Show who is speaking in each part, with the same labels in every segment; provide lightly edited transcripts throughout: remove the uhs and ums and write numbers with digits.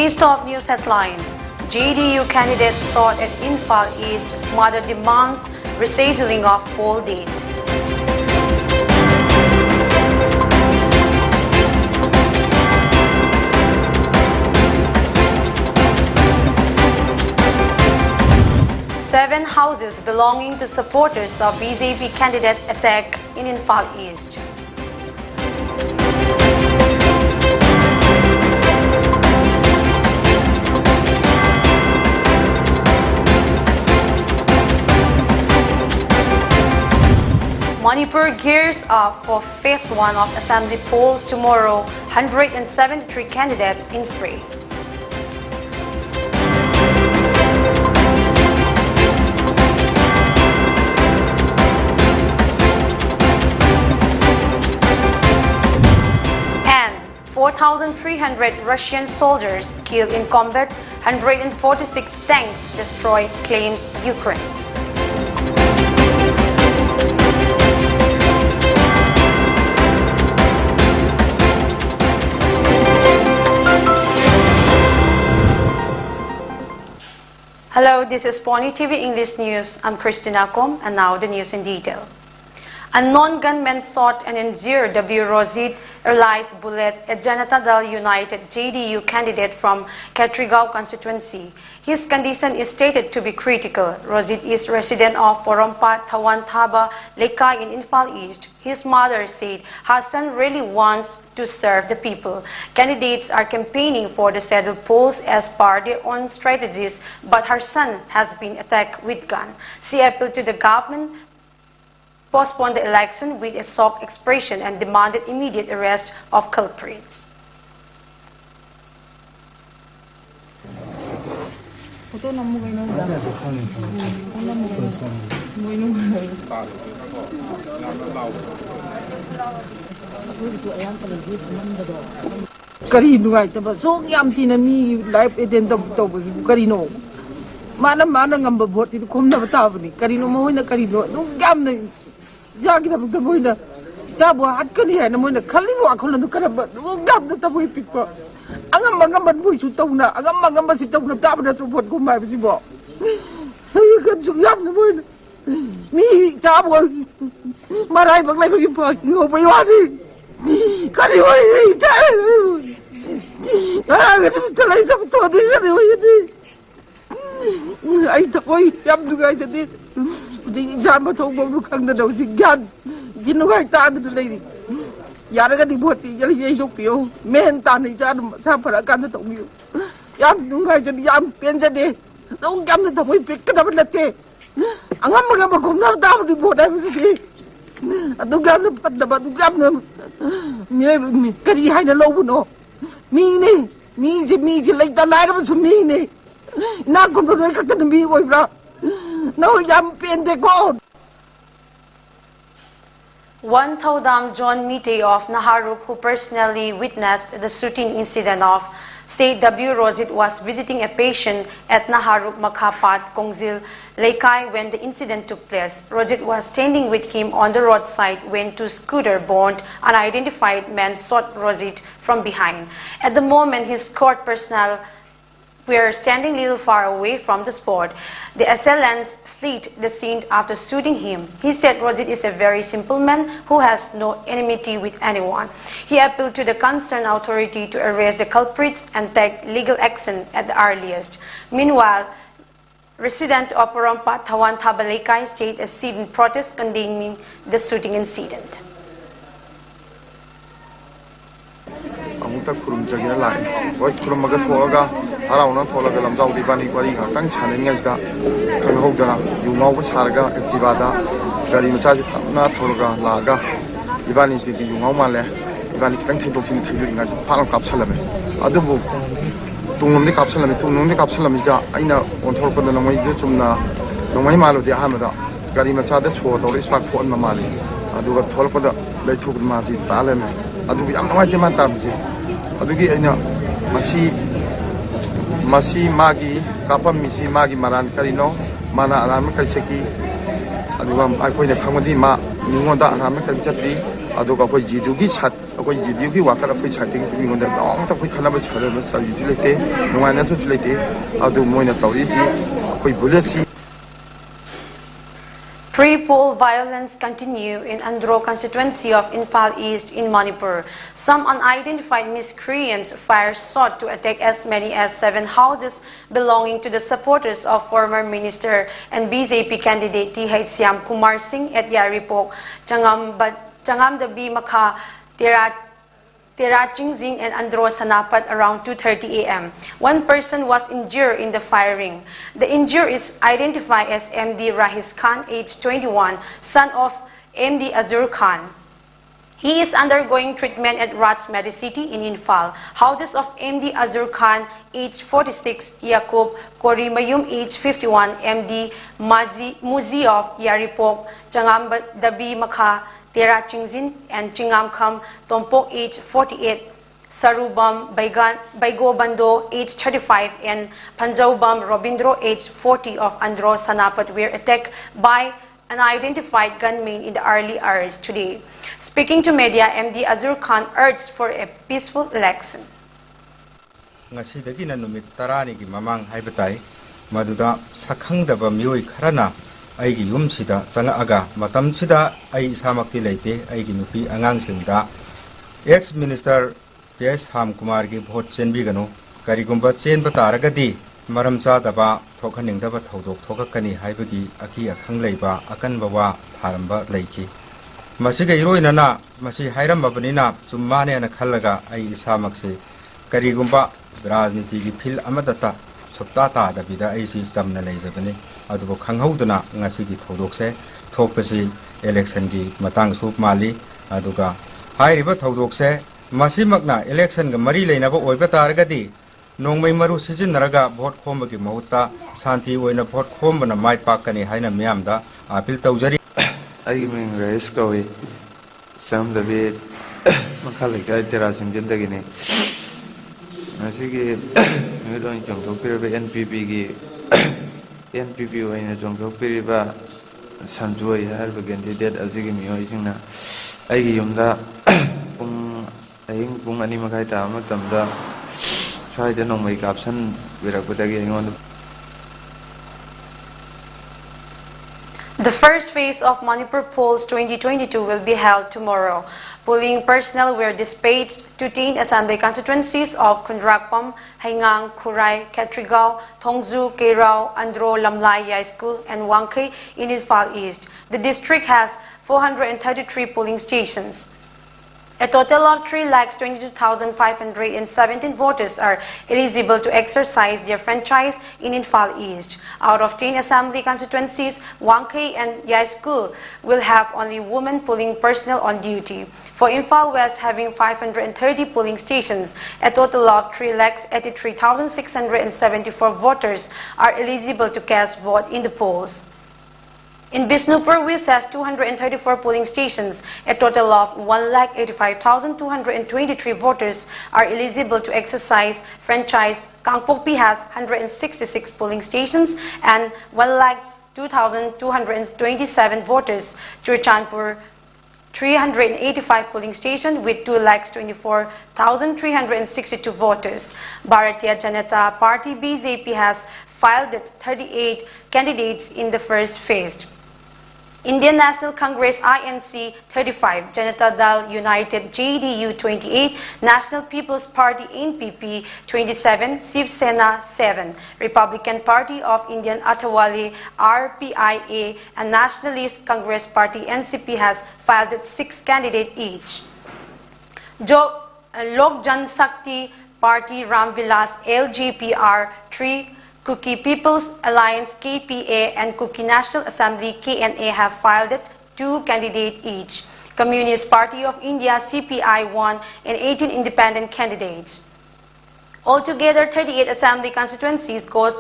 Speaker 1: List of news headlines. JDU candidate sought at Infal East. Mother demands rescheduling of poll date. Seven houses belonging to supporters of BJP candidate attack in Infal East. Manipur gears up for phase 1 of assembly polls tomorrow. 173 candidates in fray. And 4,300 Russian soldiers killed in combat. 146 tanks destroyed, claims Ukraine. Hello, this is Pony TV English News. I'm CHRISTINA and now the news in detail. A non-gunman shot and injured W. Rozit Erlai's bullet, a Janata Dal United JDU candidate from Katrigao constituency. His condition is stated to be critical. Rozit is resident of Porompat Thawantaba Lekai in Infal East. His mother said her son really wants to serve the people. Candidates are campaigning for the scheduled polls as per their own strategies, but her son has been attacked with gun. She appealed to the government, postponed the election with a shocked expression and demanded immediate arrest of culprits.
Speaker 2: Kari nuai taba so yam tina mi life eden to kari no mana ngamba vote ti kom na bata ni kari no mo na kari no gam na jagi da mo na jabo hat kani ha na mo na khali mo akon na kana gam na ta mo pipa angam bu su to na angam si to na ta na to vote ko mai si bo ka ju yam na mo na mi jabo marai bang lai bang pa ngo bai wa ni kari wa ni ta ga ta lai ta to di kari wa ni ai ta oi yam du ga ta di jam ba thong bom khang da do si gan jin ga ta da lai ni ya ga di bo chi ya ye yok pio men ta ni ja sa phara kan da tong yu yam du ga ja yam pen ja de dong gam da moi pek ka da ba te angam ga ba kom na da di bo da mi si adu gam na pat da ba du gam na mi kari hai na lo bu no mi ji lai ta lai da su mi ni na kom do ka ta mi oi bra no yam pen de go.
Speaker 1: One Thaudam John Mite of Naharup, who personally witnessed the shooting incident of said W. Rozit, was visiting a patient at Naharup Makapat, Kongzil, Lekai when the incident took place. Rozit was standing with him on the roadside when two scooter-borne unidentified men shot Rozit from behind. At the moment, his court personnel were standing a little far away from the spot. The assailants fled the scene after shooting him. He said Rozit is a very simple man who has no enmity with anyone. He appealed to the concerned authority to arrest the culprits and take legal action at the earliest. Meanwhile, resident of Porompat Thawantaba Lekai staged a sit-in protest condemning the shooting incident.
Speaker 3: Harauna tholaga lamjau di bani kwari ngatang chanen ngaisda khanghodana yungau sarga activada gari macha ji tapna tholaga laga ibani si yungau male ibani kitang thaidok sin thaidok nga phang kapsalame adubu tungnomni kapsalame ja aina onthor ko na mai je chumna nomai malu di ahamada gari macha de chho to spark phone ma mali aduga thol ko da laithuk ma ji talame adubi am namai je man tam ji adugi aina Masi magi kapam misi magi maran karino mana aram kai seki aduam ai koi na khangodi ma ningon da aram kai chati ꯑꯗꯨꯒ ꯑꯩꯈꯣꯏ ꯖꯤꯗꯨꯒꯤ ꯁꯥꯠ ꯑꯩꯈꯣꯏ ꯖꯤꯗꯨꯒꯤ ꯋꯥꯀꯠ ꯑꯩꯈꯣꯏ ꯁꯥꯏꯠꯇꯒꯤ ꯃꯤꯉꯣꯟꯗ ꯅꯣꯡꯃꯇ ꯑꯩꯈꯣꯏ ꯈꯟꯅꯕ ꯁꯥꯟꯅꯕ ꯆꯥꯕꯤꯁꯨ ꯂꯩꯇꯦ ꯅꯨꯡꯉꯥꯏꯅꯁꯨ ꯂꯩꯇꯦ ꯑꯗꯨ ꯃꯣꯏꯅ ꯇꯧꯔꯤꯁꯤ ꯑꯩꯈꯣꯏ ꯕꯨꯂꯦꯠꯁꯤ.
Speaker 1: Pre-poll violence continue in Andhra constituency of Imphal East in Manipur. Some unidentified miscreants fired shot to attack as many as 7 houses belonging to the supporters of former minister and BJP candidate T.H. Syam Kumar Singh at Yaripok, Changamdabi Makha, Terachingzing and Andro Sanapat around 2:30 a.m. One person was injured in the firing. The injured is identified as MD Rahis Khan, age 21, son of MD Azur Khan. He is undergoing treatment at Rats Medicity in Imphal. Houses of MD Azur Khan, age 46, Yaqub Korimayum, age 51, MD Muzi of Yaripok, Changamdabi Makha, Tera Chingzin and Chingamkham Tompok, age 48, Sarubam Baigo Bando, age 35, and Panjaubam Robindro, age 40 of Andro Sanapat were attacked by unidentified gunmen in the early hours today. Speaking to media, MD Azur Khan urged for a peaceful election.
Speaker 4: Ngasidagi na numit tarani gi mamang haibatai maduda sakhangdaba mioi kharana aigi yumsida changaaga matamsida ai samakti leite aigi nupi angangsingda ex minister T.H. Syam Kumar gi vote chenbi ganu karigumba chenba taragadi maram chadaba thokhaningdaba thodok thokakani haibagi aki akhang leiba akanba wa tharamba leiki masiga iroinana masi hairamba banina chummane na khallaga ai isamakse karigumba rajniti gi phil amadata sopta ta da bida ai si chamna leijabani adubo khanghauduna ngasi gi thodokse thokpasi election gi matang sup mali aduga hairiba thodokse masimakna election ga mari leinaba oiba taragadi nongmai maru sijinaraga vote khomba gi mahutta santi oina vote khombana mai pakani haina miyamda appeal tawjari
Speaker 5: ai ming race kawi samdabi makhalika tera singjindagi ne asigi ngidoin chongthokpiriba NPP gi NPP oina chongthokpiriba sanjoi harba candidate asigi miyoisingna aigi yumda pung ani makai ta matamda swaida nongmai kapsan birakudagi aingon.
Speaker 1: The first phase of Manipur polls 2022 will be held tomorrow. Polling personnel were dispatched to 10 assembly constituencies of Kundrakpam, Haingang, Kurai, Katrigao, Thongzu, Keirao, Andro, Lamlai Yai School, and Wangkai in Imphal East. The district has 433 polling stations. A total of 3,22,517 voters are eligible to exercise their franchise in Imphal East. Out of 10 assembly constituencies, Wangkai and Yai School will have only women polling personnel on duty. For Imphal West, having 530 polling stations, a total of 3,83,674 voters are eligible to cast vote in the polls. In Bisnupur, which has 234 polling stations, a total of 1,85,223 voters are eligible to exercise franchise. Kangpokpi has 166 polling stations and 1,02,227 voters. Churchanpur, 385 polling stations with 2,24,362 voters. Bharatiya Janata Party BJP has filed 38 candidates in the first phase. Indian National Congress INC 35, Janata Dal United JDU 28, National People's Party NPP 27, Shiv Sena 7, Republican Party of Indian Atawali RPIA and Nationalist Congress Party NCP has filed 6 candidates each. Lok Jan Shakti Party Ramvilas LJPR 3, Kuki People's Alliance KPA and Kuki National Assembly KNA have filed 2 candidates each. Communist Party of India CPI 1 and 18 independent candidates. Altogether, 38 assembly constituencies go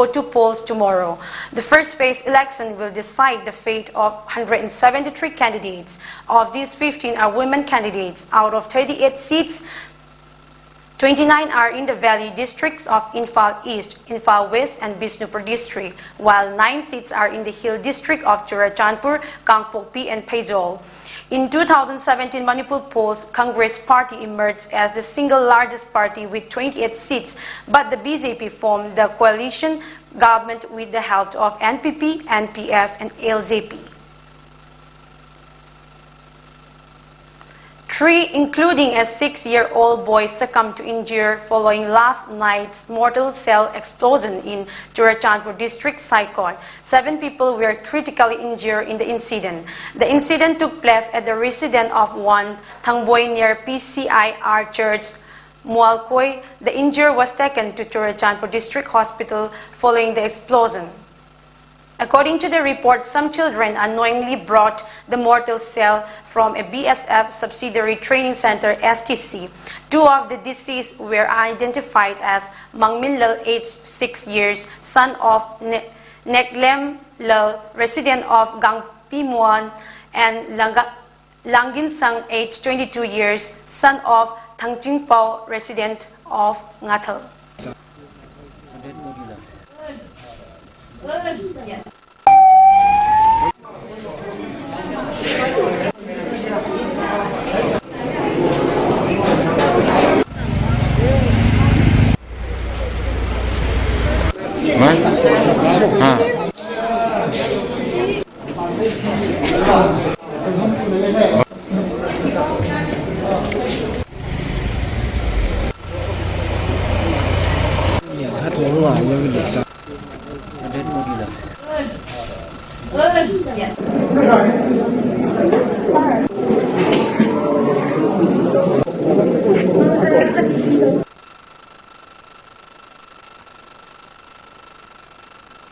Speaker 1: to polls tomorrow. The first phase election will decide the fate of 173 candidates. Of these, 15 are women candidates. Out of 38 seats, 29 are in the valley districts of Imphal East, Imphal West, and Bisnupur district, while 9 seats are in the hill district of Churachandpur, Kangpokpi, and Paizol. In 2017 Manipur polls, Congress Party emerged as the single largest party with 28 seats, but the BJP formed the coalition government with the help of NPP, NPF, and LJP. 3, including a 6-year-old boy, succumbed to injury following last night's mortal cell explosion in Churachandpur district, Saikot. 7 people were critically injured in the incident. The incident took place at the residence of one Thangboy near PCIR Church, Mualkoi. The injured was taken to Churachandpur district hospital following the explosion. According to the report, some children unknowingly brought the mortal cell from a BSF subsidiary training center, STC. 2 of the deceased were identified as Mang Min Lal, aged 6 years, son of Neklem Lal, resident of Gangpi Muan, and Langin Sang, aged 22 years, son of Thangjing Pao, resident of Ngathal.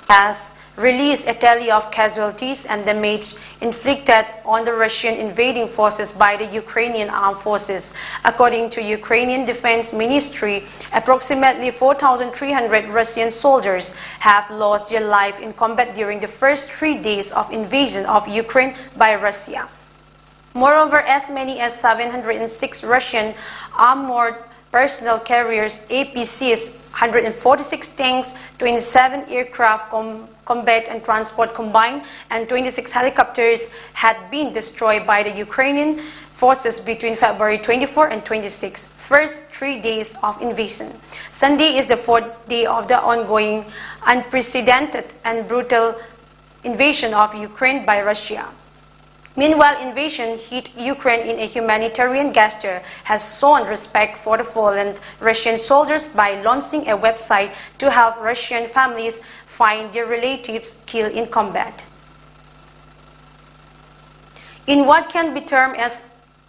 Speaker 1: Has released a tally of casualties and damage inflicted on the Russian invading forces by the Ukrainian armed forces. According to Ukrainian Defense Ministry, approximately 4,300 Russian soldiers have lost their life in combat during the first 3 days of invasion of Ukraine by Russia. Moreover, as many as 706 Russian armored personnel carriers, APCs, 146 tanks, 27 aircraft combat and transport combined, and 26 helicopters had been destroyed by the Ukrainian forces between February 24 and 26, first 3 days of invasion. Sunday is the 4th day of the ongoing, unprecedented and brutal invasion of Ukraine by Russia. Meanwhile, invasion hit Ukraine in a humanitarian gesture, has shown respect for the fallen Russian soldiers by launching a website to help Russian families find their relatives killed in combat. In what can be termed as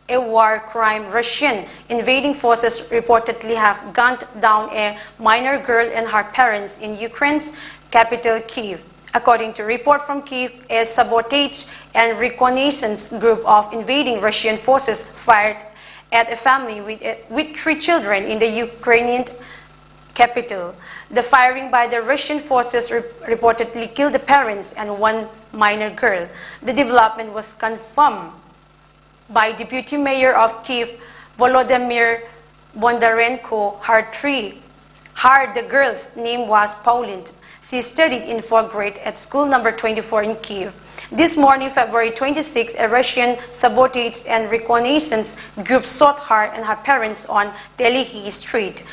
Speaker 1: a war crime, Russian invading forces reportedly have gunned down a minor girl and her parents in Ukraine's capital, Kyiv. According to a report from Kyiv, a sabotage and reconnaissance group of invading Russian forces fired at a family with 3 children in the Ukrainian capital. The firing by the Russian forces reportedly killed the parents and 1 minor girl. The development was confirmed by Deputy Mayor of Kyiv, Volodymyr Bondarenko. The girl's name was Pauline. She studied in 4th grade at school number 24 in Kyiv. This morning, February 26, a Russian sabotage and reconnaissance group sought her and her parents on Telehi Street.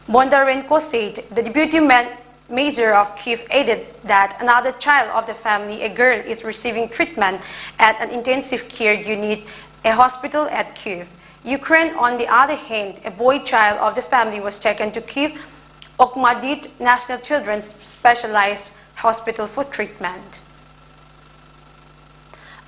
Speaker 1: Bondarenko said the deputy mayor of Kyiv added that another child of the family, a girl, is receiving treatment at an intensive care unit, a hospital at Kyiv. Ukraine, on the other hand, a boy child of the family was taken to Kyiv Okhmadit National Children's Specialized Hospital for treatment.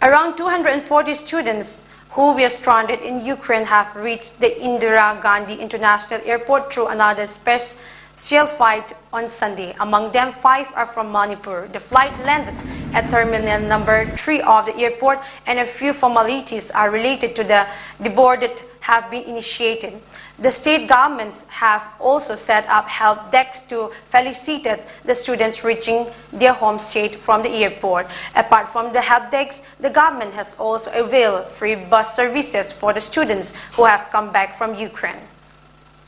Speaker 1: Around 240 students who were stranded in Ukraine have reached the Indira Gandhi International Airport through another special flight on Sunday. Among them, 5 are from Manipur. The flight landed at terminal number 3 of the airport, and a few formalities are related to the deboarded have been initiated. The state governments have also set up help desks to facilitate the students reaching their home state from the airport. Apart from the help desks, the government has also availed free bus services for the students who have come back from Ukraine.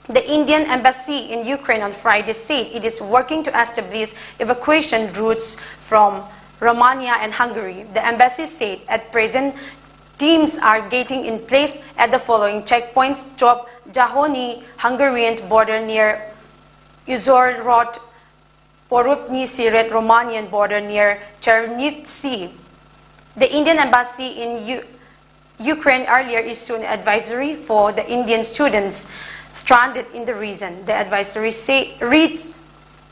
Speaker 1: The Indian Embassy in Ukraine on Friday said it is working to establish evacuation routes from Romania and Hungary. The embassy said at present Teams are gating in place at the following checkpoints: Top Jahoni Hungarian border near Uzhhorod, Porupny Siret Romanian border near Chernivtsi. The Indian embassy in Ukraine earlier issued an advisory for the Indian students stranded in the region. The advisory reads,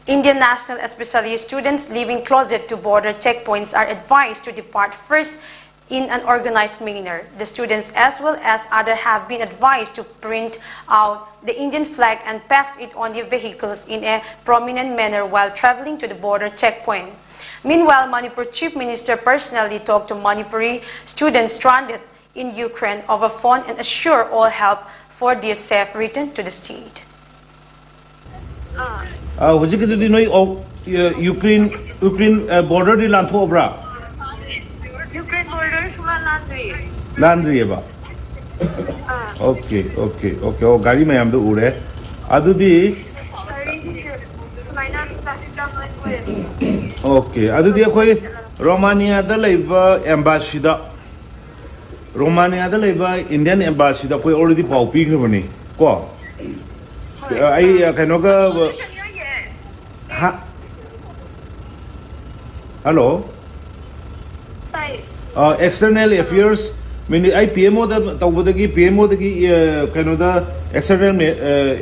Speaker 1: Indian national, especially students living closer to border checkpoints, are advised to depart first in an organized manner. The students as well as others have been advised to print out the Indian flag and pass it on their vehicles in a prominent manner while traveling to the border checkpoint. Meanwhile, Manipur Chief Minister personally talked to Manipuri students stranded in Ukraine over phone and assured all help for their safe return to the state.
Speaker 6: Hujikidudi noi Ukraine border di lantho obra.
Speaker 7: Ukraine border shula landry.
Speaker 6: Landry ba. Okay. Oh, gari mayam do ure. Adudi. Okay. Adudi akoi Romania da laiba embassy da. Romania da laiba Indian embassy da koi already pau pi khre bani. Ko. Ai kainoga ha. Hello. External affairs mean I PMO da tawbadagi PMO dagi kano da external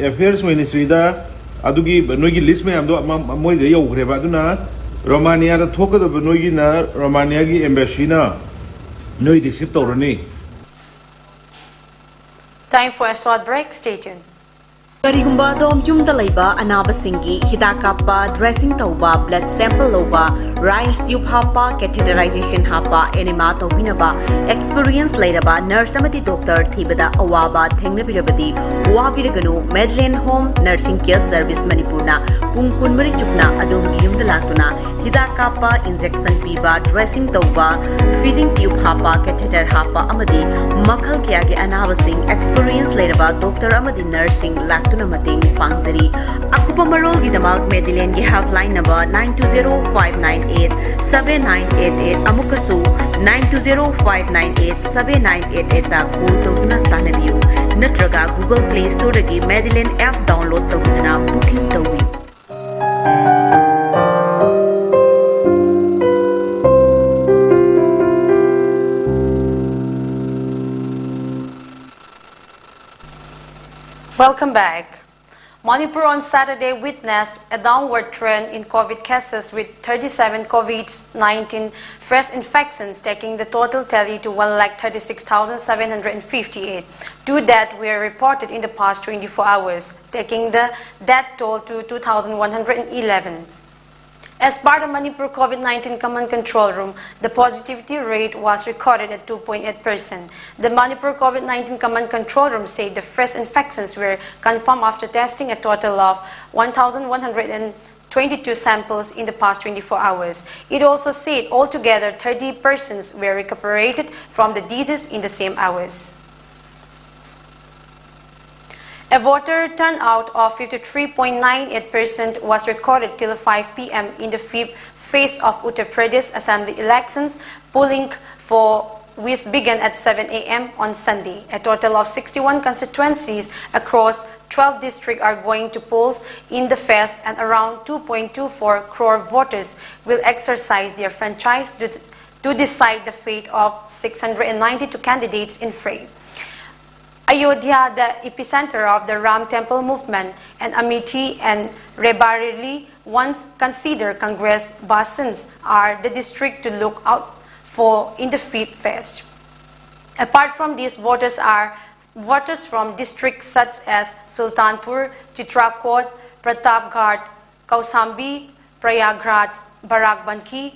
Speaker 6: affairs ministry da adugi noigi list me amdo moi de yo greba aduna Romania da thoka da noigi na Romania gi embassy na noi receive torani.
Speaker 1: Time for a short break. Stay tuned.
Speaker 8: Karigumba dom yumda laiba anaba singi hida kappa dressing tauba blood sample loba rice tube hapa catheterization hapa enema tobinaba experience lairaba nurse amati doctor thibada awaba thengnabirabadi wabiraganu Medline Home Nursing Care Service Manipurna pung kunmari chukna adom yumda latuna hida kappa injection piba dressing tauba feeding tube hapa catheter hapa amadi makhal kya ge anaba sing experience lairaba doctor amadi nursing tuna mating pangzari akupa marol gi damak Medline gi helpline number 9205987988 amukasu 9205987988 ta call tawna tanabiu natraga Google Play Store gi Medline app download tawna booking tawi.
Speaker 1: Welcome back. Manipur on Saturday witnessed a downward trend in COVID cases with 37 COVID-19 fresh infections, taking the total tally to 136,758. 2 deaths were reported in the past 24 hours, taking the death toll to 2,111. As part of Manipur COVID-19 Command Control Room, the positivity rate was recorded at 2.8%. The Manipur COVID-19 Command Control Room said the fresh infections were confirmed after testing a total of 1,122 samples in the past 24 hours. It also said altogether 30 persons were recuperated from the disease in the same hours. A voter turnout of 53.98% was recorded till 5 p.m. in the fifth phase of Uttar Pradesh Assembly elections, polling for which began at 7 a.m. on Sunday. A total of 61 constituencies across 12 districts are going to polls in the phase, and around 2.24 crore voters will exercise their franchise to decide the fate of 692 candidates in fray. Ayodhya, the epicenter of the Ram Temple movement, and Amethi and Raebareli, once considered Congress bastions, are the district to look out for in the fifth phase. Apart from these, voters are voters from districts such as Sultanpur, Chitrakoot, Pratapgarh, Kausambi, Prayagraj, Barakbanki,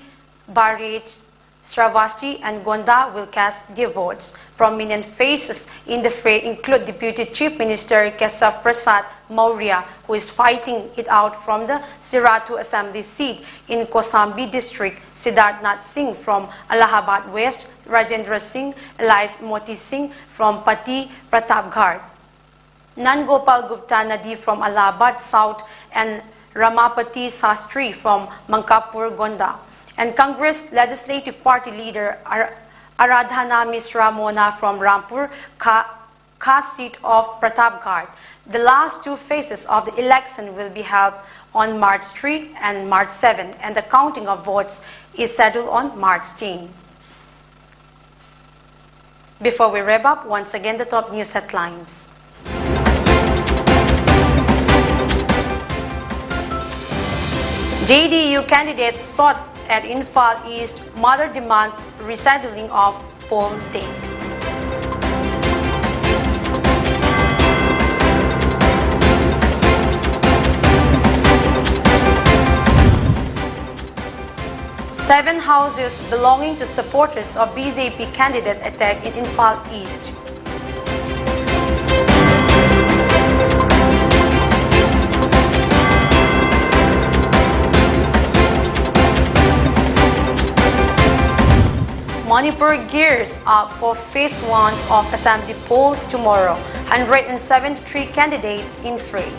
Speaker 1: Baraj, Shravasti and Gonda will cast their votes. Prominent faces in the fray include Deputy Chief Minister Kesav Prasad Maurya, who is fighting it out from the Siratu Assembly seat in Kosambi district, Siddharthnath Singh from Allahabad West, Rajendra Singh, Elias Moti Singh from Pati Pratapgarh, Nangopal Gupta Nadi from Allahabad South, and Ramapati Sastri from Mankapur Gonda. And Congress Legislative Party leader Aradhana Misra Mona from Rampur, seat of Pratapgarh. The last two phases of the election will be held on March 3 and March 7, and the counting of votes is scheduled on March 10. Before we wrap up, once again the top news headlines. JDU candidates sought at Infal East, mother demands rescheduling of poll date. Seven houses belonging to supporters of BJP candidate attacked in Infal East. Manipur gears up for phase 1 of assembly polls tomorrow. 173 candidates in fray.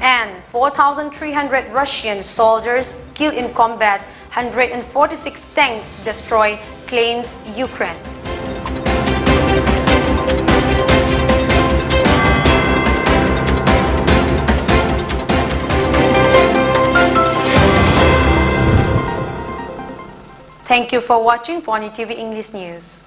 Speaker 1: And 4,300 Russian soldiers killed in combat, 146 tanks destroyed, claims Ukraine. Thank you for watching Pony TV English News.